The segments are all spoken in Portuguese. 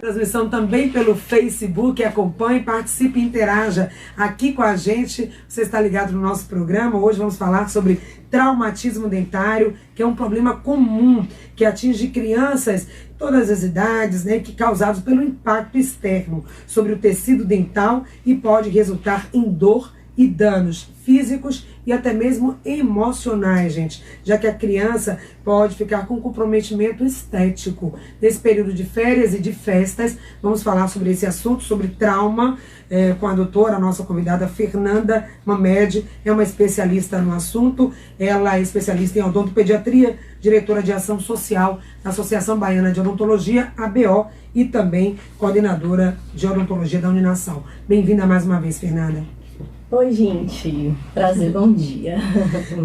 Transmissão também pelo Facebook, acompanhe, participe e interaja aqui com a gente. Você está ligado no nosso programa. Hoje vamos falar sobre traumatismo dentário, que é um problema comum que atinge crianças de todas as idades, né, que causados pelo impacto externo sobre o tecido dental e pode resultar em dor e danos físicos e até mesmo emocionais, gente, já que a criança pode ficar com comprometimento estético. Nesse período de férias e de festas, vamos falar sobre esse assunto, sobre trauma, com a doutora, a nossa convidada Fernanda Mamed, é uma especialista no assunto, ela é especialista em odontopediatria, diretora de ação social da Associação Baiana de Odontologia, ABO, e também coordenadora de odontologia da Uninasal. Bem-vinda mais uma vez, Fernanda. Oi, gente. Prazer, bom dia.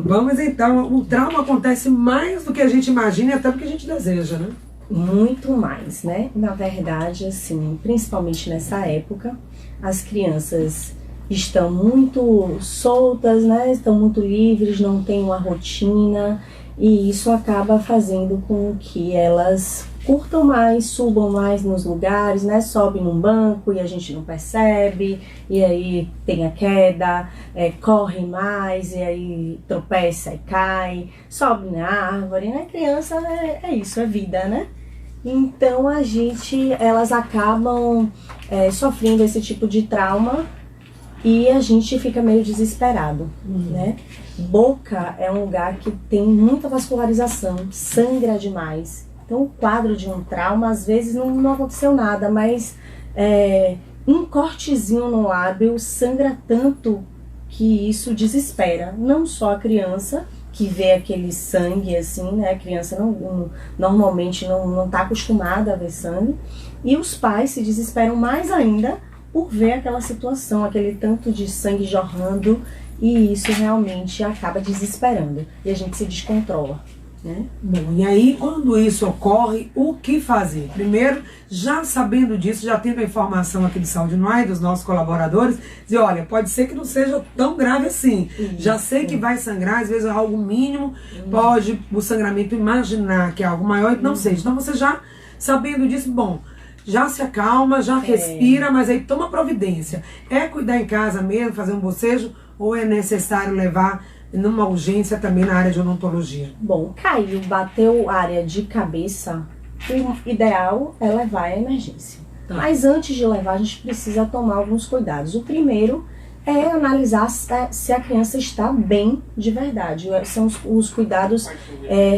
Vamos então, o trauma acontece mais do que a gente imagina e até do que a gente deseja, né? Muito mais, né? Na verdade, assim, principalmente nessa época, as crianças estão muito soltas, né? Estão muito livres, não têm uma rotina e isso acaba fazendo com que elas curtam mais, subam mais nos lugares, né? Sobe num banco e a gente não percebe, e aí tem a queda, corre mais, e aí tropeça e cai, sobe na árvore, né? Criança é isso, é vida, né? Então elas acabam sofrendo esse tipo de trauma e a gente fica meio desesperado, né? Boca é um lugar que tem muita vascularização, sangra demais. Então, o quadro de um trauma, às vezes, não aconteceu nada, mas um cortezinho no lábio sangra tanto que isso desespera. Não só a criança, que vê aquele sangue, assim, né? A criança normalmente não está acostumada a ver sangue. E os pais se desesperam mais ainda por ver aquela situação, aquele tanto de sangue jorrando. E isso realmente acaba desesperando. E a gente se descontrola. Bom, e aí quando isso ocorre, o que fazer? Primeiro, já sabendo disso, já tendo a informação aqui do Saúde No Ar, dos nossos colaboradores, dizer, olha, pode ser que não seja tão grave assim, já sei que vai sangrar, às vezes é algo mínimo, pode o sangramento imaginar que é algo maior, não seja. Então você já sabendo disso, bom, já se acalma, já respira, mas aí toma providência. É cuidar em casa mesmo, fazer um bocejo, ou é necessário levar numa urgência também na área de odontologia? Bom, caiu, bateu área de cabeça, o ideal é levar à emergência. Tá. Mas antes de levar, a gente precisa tomar alguns cuidados. O primeiro é analisar se a criança está bem de verdade. São os cuidados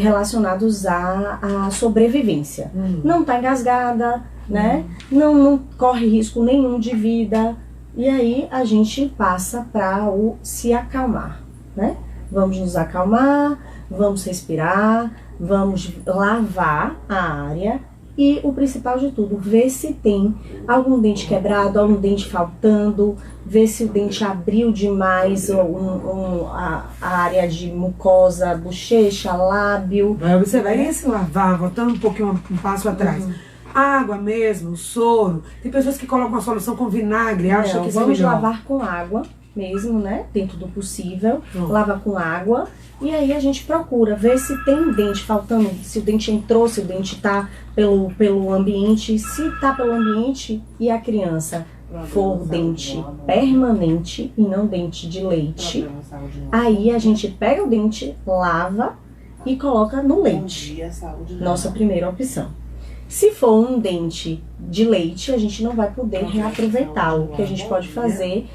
relacionados à sobrevivência. Não está engasgada, né? Não corre risco nenhum de vida. E aí a gente passa para o se acalmar. Né? Vamos nos acalmar, vamos respirar, vamos lavar a área e o principal de tudo, ver se tem algum dente quebrado, algum dente faltando, ver se o dente abriu demais a área de mucosa, bochecha, lábio. Você vai se lavar, voltando um pouquinho um passo atrás. Água mesmo, soro. Tem pessoas que colocam uma solução com vinagre, acham que isso é melhor. Vamos lavar com água mesmo, né? Dentro do possível, lava com água e aí a gente procura ver se tem dente faltando, se o dente entrou, se o dente tá pelo ambiente, se tá pelo ambiente e a criança for dente permanente e não dente de leite, aí a gente pega o dente, lava e coloca no leite. Nossa primeira opção. Se for um dente de leite, a gente não vai poder reaproveitá-lo. O que a gente pode fazer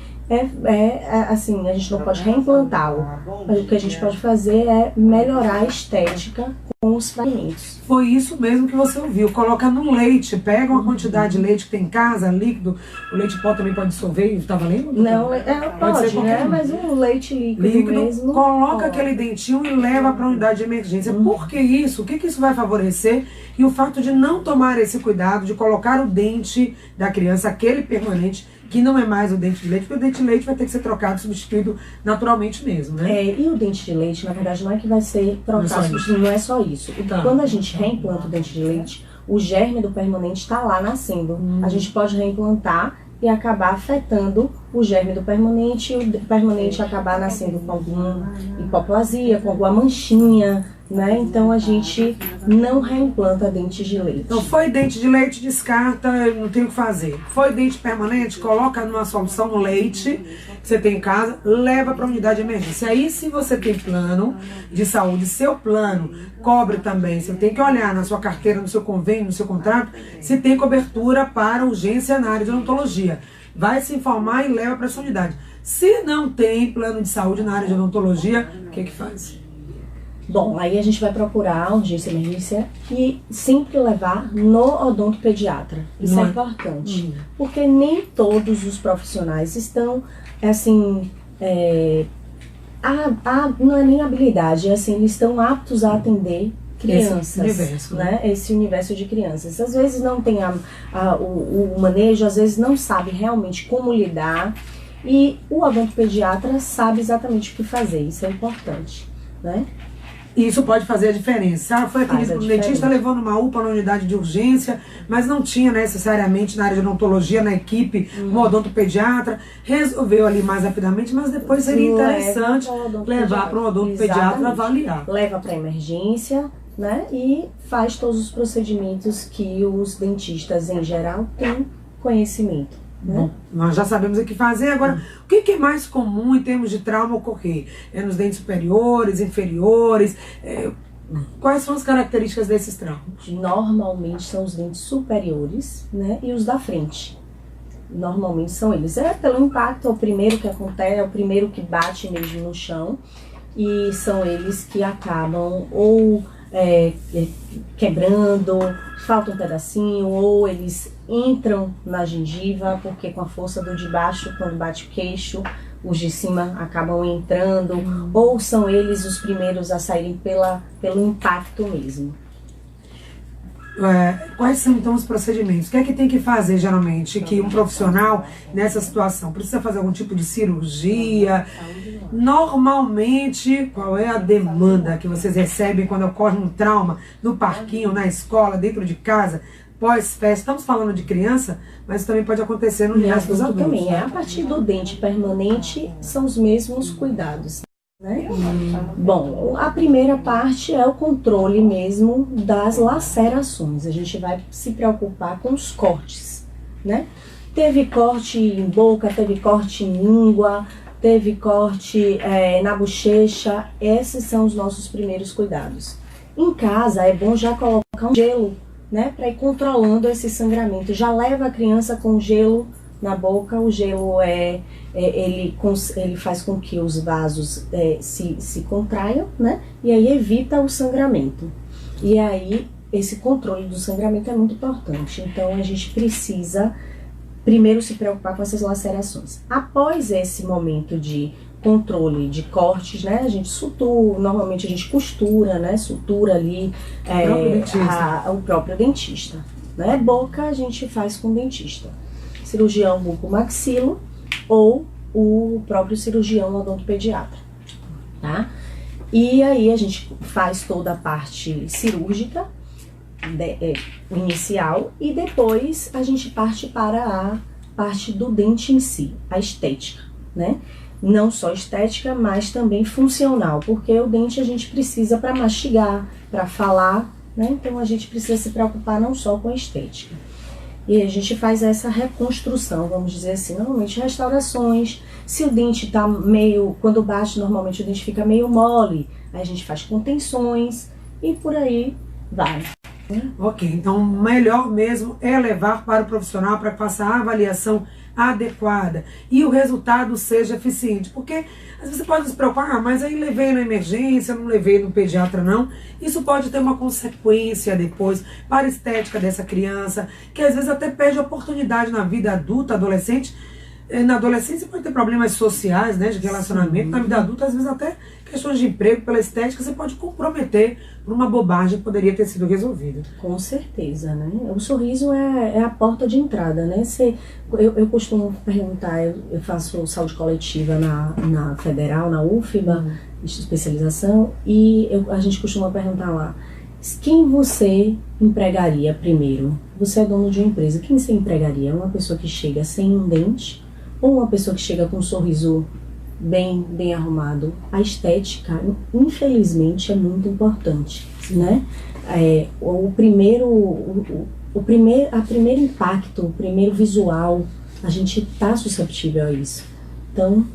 assim, a gente não pode reimplantá-lo. O que a gente pode fazer é melhorar a estética com os fragmentos. Foi isso mesmo que você ouviu. Coloca no leite, pega uma quantidade de leite que tem em casa, líquido. O leite pó também pode dissolver, tá valendo? Não, pode, né? Mas um leite líquido mesmo. Coloca aquele dentinho e leva para a unidade de emergência. Por que isso? O que isso vai favorecer? E o fato de não tomar esse cuidado, de colocar o dente da criança, aquele permanente, que não é mais o dente de leite, porque o dente de leite vai ter que ser trocado, substituído naturalmente mesmo, né? E o dente de leite, na verdade, não é que vai ser trocado, substituído, não é só isso. Quando a gente reimplanta o dente de leite, o germe do permanente está lá nascendo. A gente pode reimplantar e acabar afetando o germe do permanente, e o permanente acabar nascendo com alguma hipoplasia, com alguma manchinha, né? Então a gente não reimplanta dentes de leite. Então foi dente de leite, descarta, não tem o que fazer. Foi dente permanente, coloca numa solução no leite que você tem em casa, leva para a unidade de emergência. Aí se você tem plano de saúde, seu plano cobre também, você tem que olhar na sua carteira, no seu convênio, no seu contrato, se tem cobertura para urgência na área de odontologia. Vai se informar e leva para essa unidade. Se não tem plano de saúde na área de odontologia, o que faz? Bom, aí a gente vai procurar a urgência e emergência e sempre levar no odontopediatra. Isso é importante, porque nem todos os profissionais estão, assim, não é nem habilidade, é assim, eles estão aptos a atender crianças, esse universo de crianças. Às vezes não tem o manejo, às vezes não sabe realmente como lidar, e o odontopediatra sabe exatamente o que fazer, isso é importante, né? E isso pode fazer a diferença. Foi aquele dentista levando uma UPA na unidade de urgência, mas não tinha necessariamente na área de odontologia, na equipe, um odontopediatra. Resolveu ali mais rapidamente, mas depois seria interessante levar para um odontopediatra avaliar. Leva para emergência, né? E faz todos os procedimentos que os dentistas em geral têm conhecimento. Bom, nós já sabemos o que fazer. Agora, o que é mais comum em termos de trauma ocorrer? É nos dentes superiores, inferiores? Quais são as características desses traumas? Normalmente são os dentes superiores, né, e os da frente. Normalmente são eles. É pelo impacto, é o primeiro que acontece, é o primeiro que bate mesmo no chão. E são eles que acabam ou quebrando, falta um pedacinho, ou eles entram na gengiva, porque com a força do de baixo, quando bate o queixo, os de cima acabam entrando, ou são eles os primeiros a saírem pelo impacto mesmo. Quais são então os procedimentos? O que é que tem que fazer geralmente? Que um profissional nessa situação precisa fazer algum tipo de cirurgia? Normalmente, qual é a demanda que vocês recebem quando ocorre um trauma no parquinho, na escola, dentro de casa, pós-festa? Estamos falando de criança, mas também pode acontecer no universo dos adultos. Também a partir do dente permanente são os mesmos cuidados, né? Bom, a primeira parte é o controle mesmo das lacerações. A gente vai se preocupar com os cortes, né? Teve corte em boca, teve corte em língua, teve corte na bochecha. Esses são os nossos primeiros cuidados. Em casa é bom já colocar um gelo, né, para ir controlando esse sangramento. Já leva a criança com gelo na boca. O gelo ele faz com que os vasos se contraiam, né, e aí evita o sangramento. E aí esse controle do sangramento é muito importante. Então a gente precisa primeiro se preocupar com essas lacerações. Após esse momento de controle de cortes, né, a gente sutura, normalmente a gente costura, né, sutura ali o próprio dentista, né. Boca a gente faz com o dentista, cirurgião bucomaxilo ou o próprio cirurgião odontopediatra, tá? E aí a gente faz toda a parte cirúrgica inicial e depois a gente parte para a parte do dente em si, a estética, né? Não só estética, mas também funcional, porque o dente a gente precisa para mastigar, para falar, né? Então a gente precisa se preocupar não só com a estética. E a gente faz essa reconstrução, vamos dizer assim, normalmente restaurações. Se o dente tá meio, quando bate, normalmente o dente fica meio mole, aí a gente faz contenções e por aí vai. Ok, então melhor mesmo é levar para o profissional para que faça a avaliação adequada e o resultado seja eficiente, porque às vezes você pode se preocupar, mas aí levei na emergência, não levei no pediatra não. Isso pode ter uma consequência depois para a estética dessa criança, que às vezes até perde oportunidade na vida adulta, adolescente. Na adolescência pode ter problemas sociais, né, de relacionamento. Sim. Na vida adulta, às vezes até questões de emprego, pela estética, você pode comprometer por uma bobagem que poderia ter sido resolvida. Com certeza, né? O sorriso é a porta de entrada, né? Eu costumo perguntar, eu faço saúde coletiva na Federal, na UFBA, especialização, e a gente costuma perguntar lá, quem você empregaria primeiro? Você é dono de uma empresa, quem você empregaria? Uma pessoa que chega sem um dente ou uma pessoa que chega com um sorriso bem arrumado. A estética, infelizmente, é muito importante, né? O primeiro impacto, o primeiro visual, a gente está susceptível a isso. Então,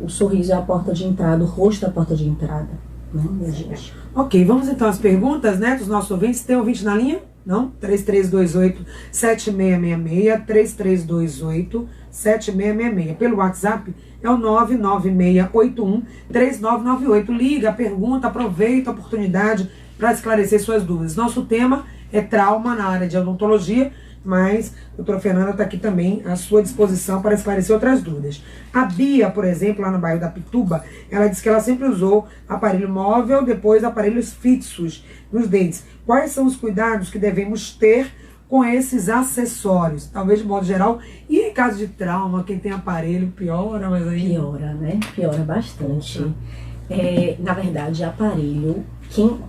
o sorriso é a porta de entrada, o rosto é a porta de entrada, né, minha gente? Ok, vamos então às perguntas, né, dos nossos ouvintes. Tem ouvinte na linha? Não? 3328-7666, 3328-7666. Pelo WhatsApp é o 99681-3998. Liga, pergunta, aproveita a oportunidade para esclarecer suas dúvidas. Nosso tema é trauma na área de odontologia, mas a doutora Fernanda está aqui também à sua disposição para esclarecer outras dúvidas. A Bia, por exemplo, lá no bairro da Pituba, ela disse que ela sempre usou aparelho móvel, depois aparelhos fixos nos dentes. Quais são os cuidados que devemos ter com esses acessórios? Talvez de modo geral. E em caso de trauma, quem tem aparelho piora, mas aí... Piora, né? Piora bastante. Na verdade, aparelho,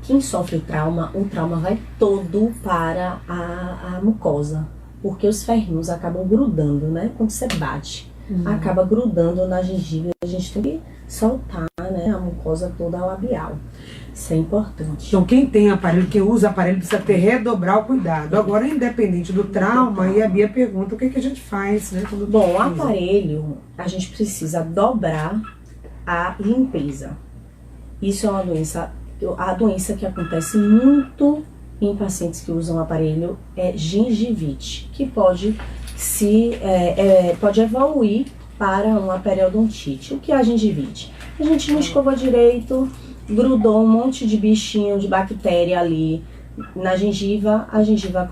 quem sofre o trauma vai todo para a mucosa, porque os ferrinhos acabam grudando, né? Quando você bate, acaba grudando na gengiva, a gente tem que soltar, né, a mucosa toda labial. Isso é importante. Então, quem tem aparelho, quem usa aparelho, precisa redobrar o cuidado. Agora, independente do trauma, aí a Bia pergunta o que a gente faz, né? Bom, o aparelho, a gente precisa dobrar a limpeza. Isso é uma doença, a doença que acontece muito em pacientes que usam aparelho é gengivite, que pode evoluir para uma periodontite. O que é a gengivite? A gente não escova direito, grudou um monte de bichinho, de bactéria ali na gengiva, a gengiva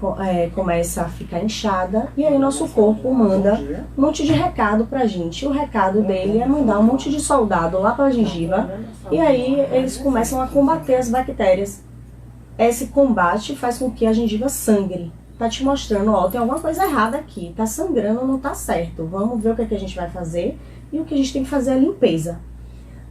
começa a ficar inchada e aí nosso corpo manda um monte de recado pra gente. O recado dele é mandar um monte de soldado lá pra gengiva e aí eles começam a combater as bactérias. Esse combate faz com que a gengiva sangre. Tá te mostrando, ó, tem alguma coisa errada aqui, tá sangrando, não tá certo. Vamos ver o que a gente vai fazer e o que a gente tem que fazer é a limpeza.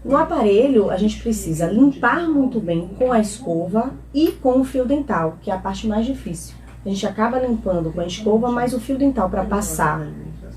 No aparelho, a gente precisa limpar muito bem com a escova e com o fio dental, que é a parte mais difícil. A gente acaba limpando com a escova, mas o fio dental para passar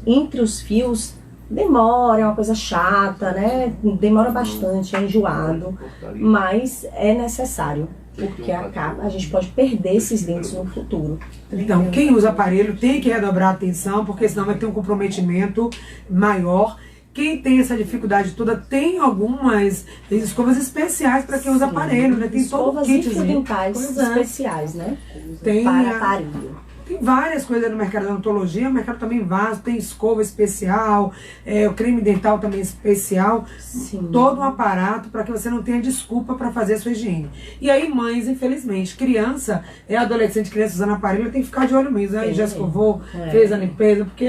entre os fios demora, é uma coisa chata, né? Demora bastante, é enjoado, mas é necessário, porque a gente pode perder esses dentes no futuro. Então, quem usa aparelho tem que redobrar a atenção, porque senão vai ter um comprometimento maior. Quem tem essa dificuldade toda tem algumas escovas especiais para quem usa aparelho, né? Tem todo o kit dentais especiais, né? Tem para aparelho. Tem várias coisas no mercado da odontologia, o mercado também vasto, tem escova especial, o creme dental também especial, todo um aparato para que você não tenha desculpa para fazer a sua higiene. E aí, mães, infelizmente, criança, adolescente, criança usando aparelho, tem que ficar de olho mesmo. Aí já escovou, fez a limpeza, porque...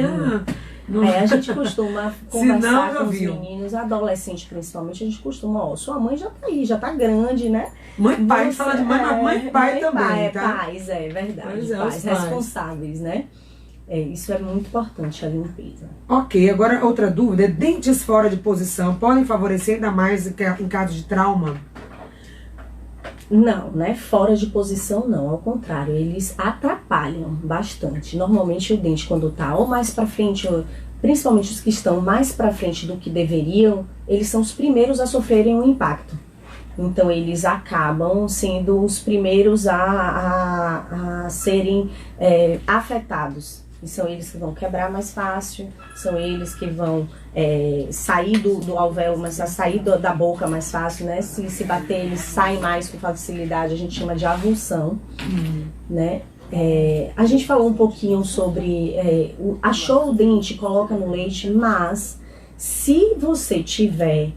a gente costuma conversar com os meninos, adolescentes principalmente, a gente costuma, ó, sua mãe já tá aí, já tá grande, né? Mãe e pai, a gente fala de mãe, mas mãe e pai também, pai, tá? Pais, é verdade, pais responsáveis, né? Isso é muito importante, a limpeza. Ok, agora outra dúvida, dentes fora de posição podem favorecer ainda mais em caso de trauma? Não, né? Fora de posição não, ao contrário, eles atrapalham bastante. Normalmente o dente quando tá ou mais pra frente, principalmente os que estão mais pra frente do que deveriam, eles são os primeiros a sofrerem um impacto. Então eles acabam sendo os primeiros a serem afetados. E são eles que vão quebrar mais fácil, são eles que vão sair do alvéolo, mas a sair da boca mais fácil, né? Se bater, eles saem mais com facilidade, a gente chama de avulsão, né? A gente falou um pouquinho sobre achou o dente, coloca no leite, mas se você tiver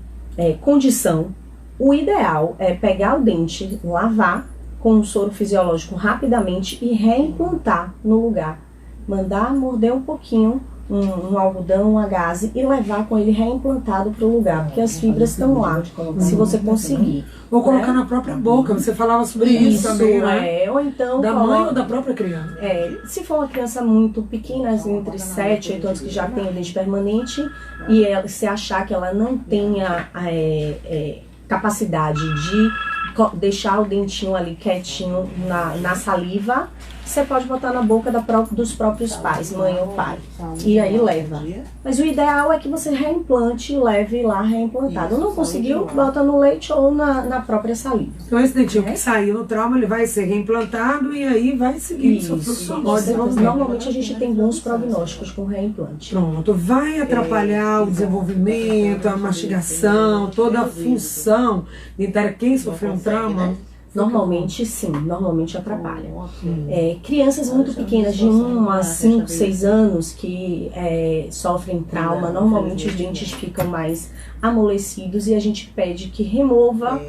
condição, o ideal é pegar o dente, lavar com um soro fisiológico rapidamente e reimplantar no lugar. Mandar morder um pouquinho, um algodão, uma gaze e levar com ele reimplantado para o lugar, porque as fibras estão lá, se você conseguir. Ou colocar na própria boca, você falava sobre isso também, né? Ou então da mãe ou da própria criança? Se for uma criança muito pequena, entre 7 e 8 anos, que já tem o dente permanente, e se achar que ela não tenha capacidade de deixar o dentinho ali quietinho na saliva, você pode botar na boca dos próprios pais, mãe ou pai. E aí leva. Mas o ideal é que você reimplante e leve lá reimplantado. Não conseguiu, bota no leite ou na própria saliva. Então esse dentinho que saiu no trauma, ele vai ser reimplantado e aí vai seguir o seu fluxo normal. Normalmente a gente tem bons prognósticos com reimplante. Pronto, vai atrapalhar o desenvolvimento, a mastigação, toda a função dentária. Quem sofreu um trauma... Normalmente sim, normalmente atrapalha. Crianças muito pequenas, de 1 a 5, 6 anos, que sofrem trauma, normalmente os dentes ficam mais amolecidos e a gente pede que remova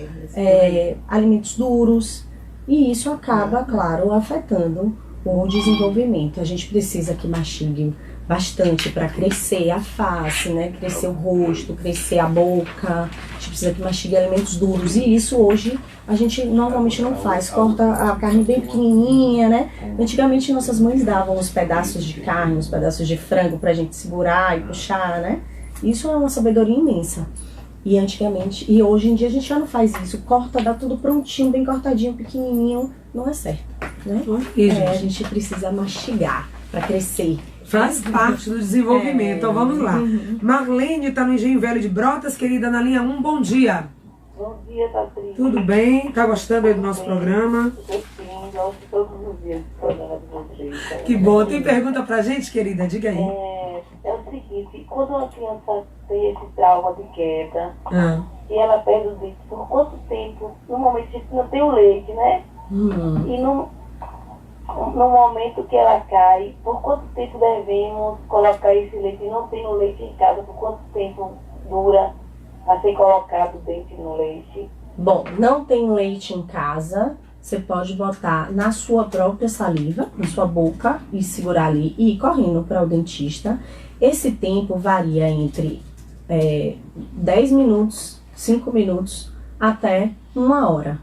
alimentos duros e isso acaba, claro, afetando o desenvolvimento. A gente precisa que mastigue bastante para crescer a face, né? Crescer o rosto, crescer a boca. A gente precisa que mastigue alimentos duros. E isso hoje a gente normalmente não faz. Corta a carne bem pequenininha, né? Antigamente nossas mães davam uns pedaços de carne, uns pedaços de frango pra gente segurar e puxar, né? Isso é uma sabedoria imensa. E hoje em dia a gente já não faz isso. Corta, dá tudo prontinho, bem cortadinho, pequenininho. Não é certo, né? A gente precisa mastigar para crescer. Faz parte do desenvolvimento. Então vamos lá. Marlene está no Engenho Velho de Brotas, querida, na linha 1. Bom dia. Bom dia, Patrícia. Tudo bem? Tá gostando aí do nosso programa? Sim, gosto todos os dias do programa de vocês. Que bom. Tem pergunta pra gente, querida? Diga aí. É o seguinte, quando uma criança tem esse trauma de queda e ela perde os dentes, por quanto tempo, no momento a gente não tem o leite, né? E no momento que ela cai, por quanto tempo devemos colocar esse leite? Não tem o leite em casa, por quanto tempo dura a ser colocado o dente no leite? Bom, não tem leite em casa, você pode botar na sua própria saliva, na sua boca, e segurar ali e ir correndo para o dentista. Esse tempo varia entre 10 minutos, 5 minutos, até 1 hora.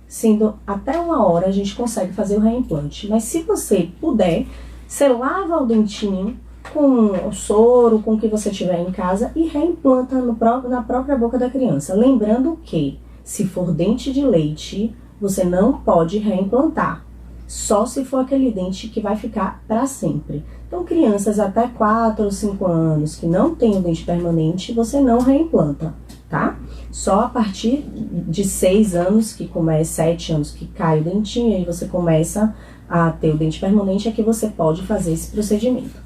Sendo até 1 hora a gente consegue fazer o reimplante. Mas se você puder, você lava o dentinho com o soro, com o que você tiver em casa e reimplanta na própria boca da criança. Lembrando que, se for dente de leite, você não pode reimplantar. Só se for aquele dente que vai ficar para sempre. Então, crianças até 4 ou 5 anos que não têm o dente permanente, você não reimplanta, tá? Só a partir de 6 anos, 7 anos que cai o dentinho, aí você começa a ter o dente permanente, é que você pode fazer esse procedimento.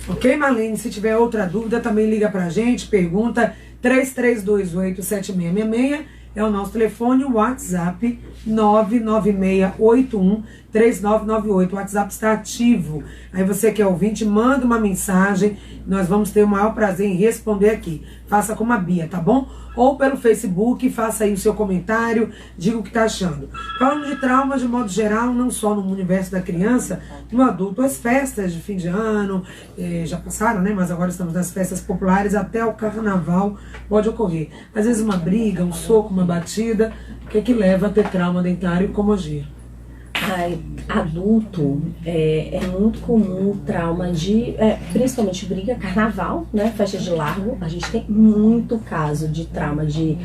Ok, Marlene? Se tiver outra dúvida, também liga pra gente, pergunta 3328-7666, é o nosso telefone, o WhatsApp 996813998, o WhatsApp está ativo. Aí você que é ouvinte, manda uma mensagem, nós vamos ter o maior prazer em responder aqui. Faça como a Bia, tá bom? Ou pelo Facebook, faça aí o seu comentário, diga o que tá achando. Falando de traumas de modo geral, não só no universo da criança, no adulto, as festas de fim de ano, já passaram, né? Mas agora estamos nas festas populares, até o carnaval pode ocorrer. Às vezes uma briga, um soco, uma batida, o que é que leva a ter trauma dentário e como agir? Adulto, é muito comum o trauma de, principalmente briga, carnaval, né, festa de largo. A gente tem muito caso de trauma de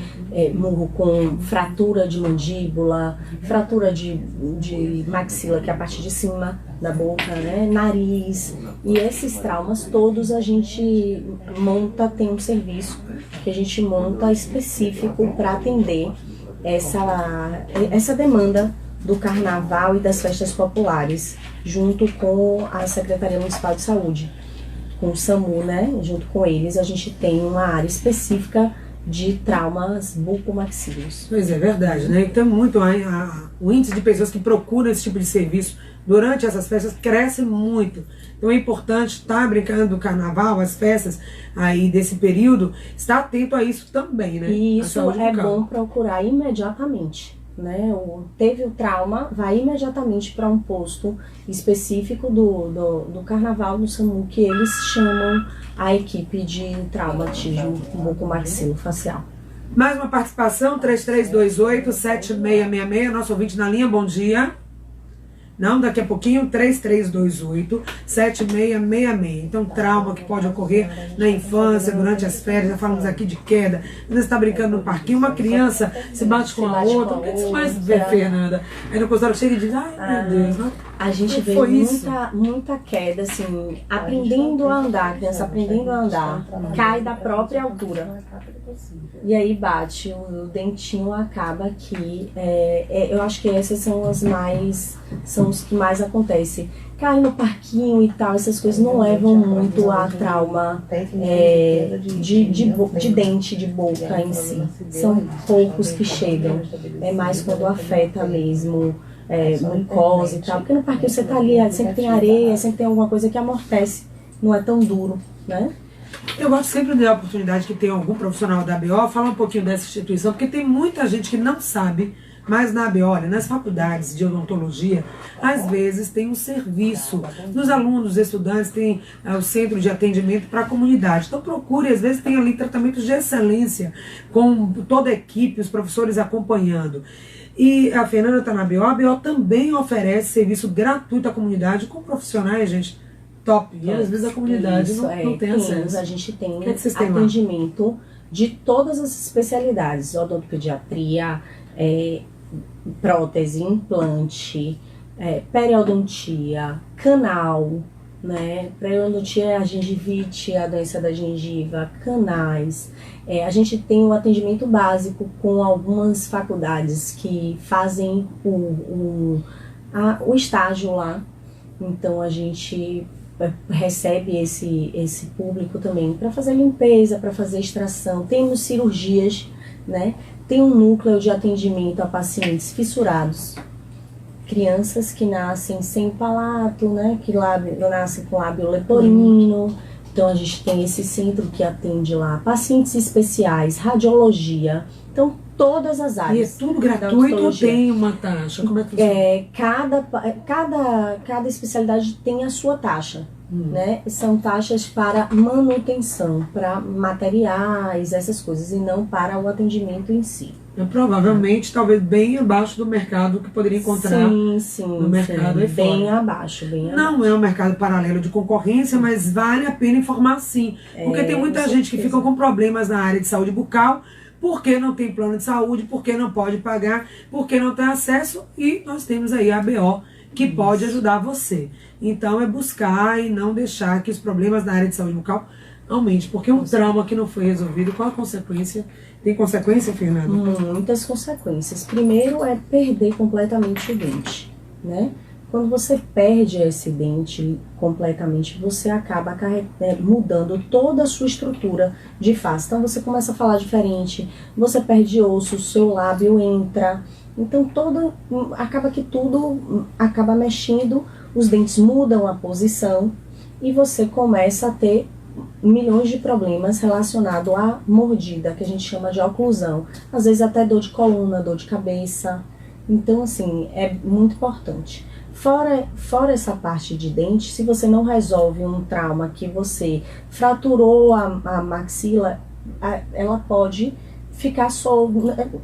murro com fratura de mandíbula, fratura de maxila, que é a parte de cima da boca, né, nariz. E esses traumas todos a gente tem um serviço que a gente monta específico para atender essa demanda do carnaval e das festas populares, junto com a Secretaria Municipal de Saúde, com o SAMU, né? Junto com eles, a gente tem uma área específica de traumas bucomaxíleos. Pois é, verdade, né? Então, o índice de pessoas que procuram esse tipo de serviço durante essas festas cresce muito. Então é importante estar brincando do carnaval, as festas aí desse período, estar atento a isso também, né? E isso é bom procurar imediatamente. Né? Teve o trauma, vai imediatamente para um posto específico do carnaval do SAMU, que eles chamam a equipe de traumatismo bucomaxilofacial. Mais uma participação, 3328-7666, nosso ouvinte na linha, bom dia. Não, daqui a pouquinho, 3328-7666. Então, trauma que pode ocorrer na infância, durante as férias, já falamos aqui de queda. Você está brincando no parquinho, uma criança se bate com a outra. O que você mais vê, Fernanda? Aí no consultório chega e diz, ai meu Deus, A gente vê muita queda, assim, aprendendo a andar, a criança aprendendo a andar, cai da própria altura. E aí bate, o dentinho acaba aqui. Eu acho que essas são os que mais acontecem. Cai no parquinho e tal, essas coisas não levam muito a trauma de dente, de boca em si. São poucos que chegam. É mais quando afeta mesmo. Mucosa e tal, porque no parquinho você tá ali, sempre tem areia, sempre tem alguma coisa que amortece, não é tão duro, né? Eu gosto sempre de dar a oportunidade que tem algum profissional da ABO falar um pouquinho dessa instituição, porque tem muita gente que não sabe, mas na ABO, olha, nas faculdades de odontologia, às vezes tem um serviço dos alunos, estudantes, tem o centro de atendimento para a comunidade. Então procure, às vezes tem ali tratamentos de excelência, com toda a equipe, os professores acompanhando. E a Fernanda está na ABO, a ABO também oferece serviço gratuito à comunidade com profissionais, gente, top. E às vezes a comunidade não tem acesso. A gente tem atendimento de todas as especialidades, odontopediatria, prótese, implante, periodontia, canal, né? Periodontia é a gengivite, a doença da gengiva, canais. A gente tem um atendimento básico com algumas faculdades que fazem o estágio lá. Então a gente recebe esse público também para fazer limpeza, para fazer extração. Temos cirurgias, né? Tem um núcleo de atendimento a pacientes fissurados. Crianças que nascem sem palato, né? Que nascem com lábio leporino. Então, a gente tem esse centro que atende lá pacientes especiais, radiologia. Então, todas as áreas. E é tudo gratuito ou tem uma taxa? Como é que funciona? Cada especialidade tem a sua taxa. Né? São taxas para manutenção, para materiais, essas coisas, e não para o atendimento em si. Provavelmente, talvez bem abaixo do mercado que poderia encontrar no mercado aí fora. Bem abaixo. Não é um mercado paralelo de concorrência, mas vale a pena informar sim. Porque tem muita gente que fica com problemas na área de saúde bucal, porque não tem plano de saúde, porque não pode pagar, porque não tem acesso, e nós temos aí a ABO, que pode ajudar você. Então é buscar e não deixar que os problemas na área de saúde bucal aumentem, porque um trauma que não foi resolvido, qual a consequência? Tem consequência, Fernanda? Muitas consequências. Primeiro é perder completamente o dente, né? Quando você perde esse dente completamente, você acaba mudando toda a sua estrutura de face. Então você começa a falar diferente, você perde osso, o seu lábio entra. Então acaba que tudo acaba mexendo, os dentes mudam a posição e você começa a ter milhões de problemas relacionados à mordida, que a gente chama de oclusão. Às vezes até dor de coluna, dor de cabeça. Então, assim, é muito importante. Fora essa parte de dente, se você não resolve um trauma que você fraturou a maxila, ela pode ficar só,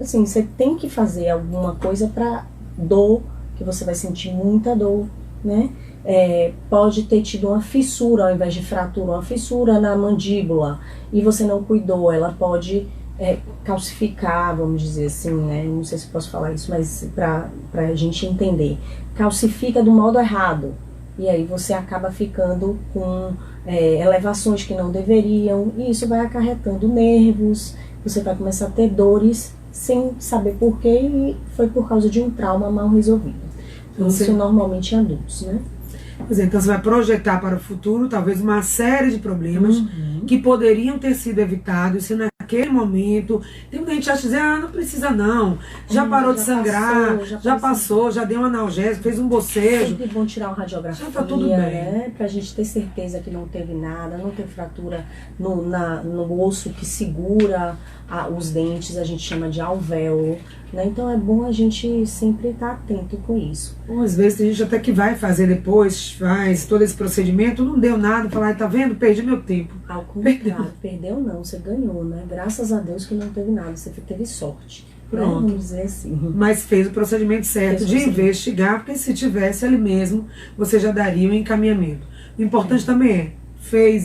assim, você tem que fazer alguma coisa para dor, que você vai sentir muita dor, né? Pode ter tido uma fissura ao invés de fratura, uma fissura na mandíbula e você não cuidou, ela pode calcificar, vamos dizer assim, né? Não sei se posso falar isso, mas pra gente entender, calcifica do modo errado e aí você acaba ficando com elevações que não deveriam e isso vai acarretando nervos. Você vai começar a ter dores sem saber porquê e foi por causa de um trauma mal resolvido. Isso normalmente em adultos, né? Pois é, então você vai projetar para o futuro talvez uma série de problemas que poderiam ter sido evitados se naquele momento. Tem muita gente que acha que não precisa não, já parou de sangrar, já passou, já deu um analgésico, fez um bocejo. Sempre bom tirar uma radiografia, já tá tudo bem, né? Pra gente ter certeza que não teve nada, não teve fratura no osso que segura os dentes, a gente chama de alvéolo, né? Então é bom a gente sempre estar atento com isso. Bom, às vezes tem gente até que vai fazer depois, faz todo esse procedimento, não deu nada, falar, tá vendo? Perdi meu tempo. Ao contrário, perdeu não, você ganhou, né? Graças a Deus que não teve nada, você teve sorte. Pronto. Vamos dizer assim. Mas fez o procedimento certo de investigar, porque se tivesse ali mesmo, você já daria um encaminhamento. O importante também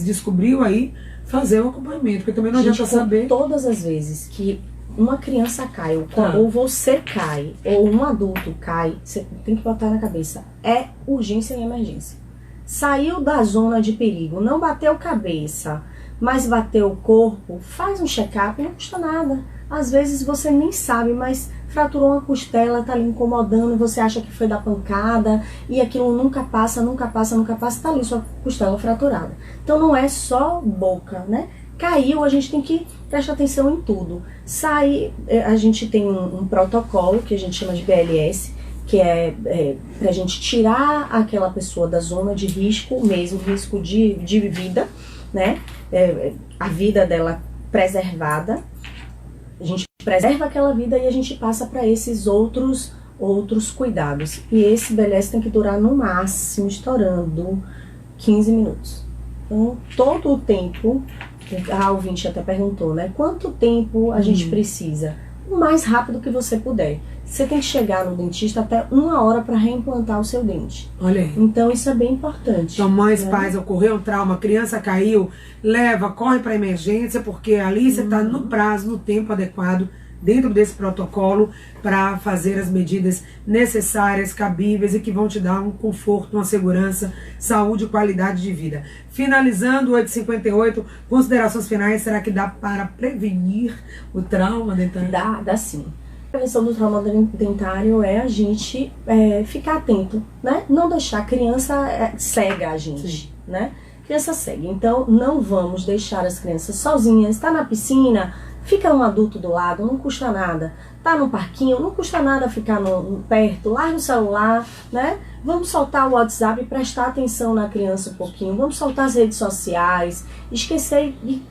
descobriu aí, fazer o acompanhamento, porque também não adianta saber. Todas as vezes que uma criança cai, ou você cai, ou um adulto cai, você tem que botar na cabeça, é urgência e emergência. Saiu da zona de perigo, não bateu cabeça, mas bateu o corpo, faz um check-up, não custa nada. Às vezes você nem sabe, mas fraturou uma costela, tá ali incomodando, você acha que foi da pancada, e aquilo nunca passa, tá ali sua costela fraturada. Então não é só boca, né? Caiu, a gente tem que prestar atenção em tudo. A gente tem um protocolo que a gente chama de BLS, que é pra gente tirar aquela pessoa da zona de risco mesmo, risco de vida, né? A vida dela preservada. A gente preserva aquela vida e a gente passa para esses outros cuidados. E esse BLS tem que durar no máximo, estourando, 15 minutos. Então, todo o tempo, a ouvinte até perguntou, né? Quanto tempo a gente precisa? O mais rápido que você puder. Você tem que chegar no dentista até 1 hora para reimplantar o seu dente. Olha aí. Então isso é bem importante. Então, mães, pais, ocorreu um trauma, a criança caiu, corre para emergência, porque ali você está no prazo, no tempo adequado, dentro desse protocolo, para fazer as medidas necessárias, cabíveis e que vão te dar um conforto, uma segurança, saúde e qualidade de vida. Finalizando, 8h58, considerações finais, será que dá para prevenir o trauma dentário? Dá sim. A prevenção do trauma dentário é a gente ficar atento, né? Não deixar a criança cega a gente, né? Criança cega. Então, não vamos deixar as crianças sozinhas. Está na piscina, fica um adulto do lado, não custa nada. Tá no parquinho, não custa nada ficar perto, larga o celular, né? Vamos soltar o WhatsApp e prestar atenção na criança um pouquinho. Vamos soltar as redes sociais, esquecer e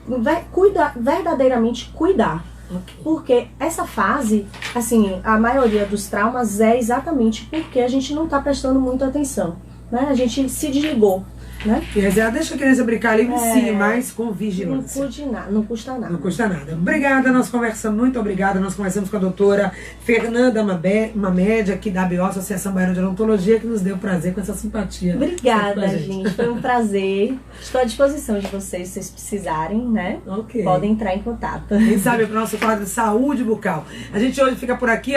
verdadeiramente cuidar. Okay. Porque essa fase, assim, a maioria dos traumas é exatamente porque a gente não está prestando muita atenção, né? A gente se desligou, né? Deixa a criança brincar ali, sim, mas com vigilância. Não custa nada. Não custa nada. Obrigada, muito obrigada. Nós conversamos com a doutora Fernanda Mamed, aqui da ABO, Associação Baiana de Odontologia, que nos deu prazer com essa simpatia. Obrigada, gente. Foi um prazer. Estou à disposição de vocês, se vocês precisarem, né? Ok. Podem entrar em contato. Quem sabe para o nosso quadro de saúde bucal. A gente hoje fica por aqui.